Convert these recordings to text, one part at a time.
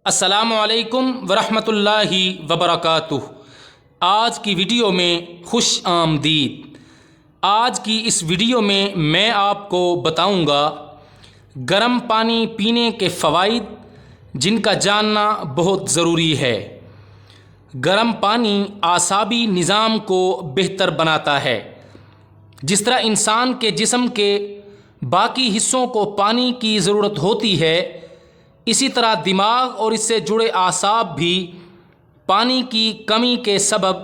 السلام علیکم ورحمۃ اللہ وبرکاتہ۔ آج کی ویڈیو میں خوش آمدید۔ آج کی اس ویڈیو میں آپ کو بتاؤں گا گرم پانی پینے کے فوائد، جن کا جاننا بہت ضروری ہے۔ گرم پانی اعصابی نظام کو بہتر بناتا ہے۔ جس طرح انسان کے جسم کے باقی حصوں کو پانی کی ضرورت ہوتی ہے، اسی طرح دماغ اور اس سے جڑے اعصاب بھی پانی کی کمی کے سبب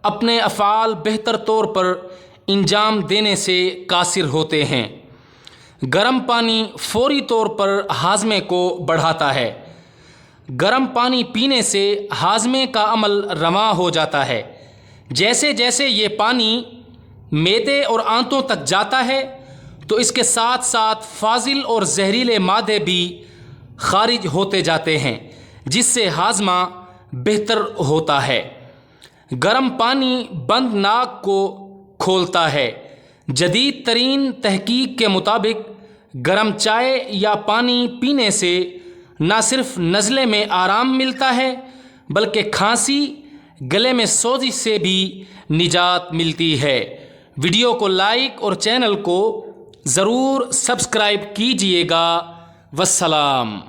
اپنے افعال بہتر طور پر انجام دینے سے قاصر ہوتے ہیں۔ گرم پانی فوری طور پر ہاضمے کو بڑھاتا ہے۔ گرم پانی پینے سے ہاضمے کا عمل رواں ہو جاتا ہے۔ جیسے جیسے یہ پانی معدے اور آنتوں تک جاتا ہے تو اس کے ساتھ ساتھ فاضل اور زہریلے مادے بھی خارج ہوتے جاتے ہیں، جس سے ہاضمہ بہتر ہوتا ہے۔ گرم پانی بند ناک کو کھولتا ہے۔ جدید ترین تحقیق کے مطابق گرم چائے یا پانی پینے سے نہ صرف نزلے میں آرام ملتا ہے، بلکہ کھانسی، گلے میں سوزش سے بھی نجات ملتی ہے۔ ویڈیو کو لائک اور چینل کو ضرور سبسکرائب کیجیے گا۔ والسلام۔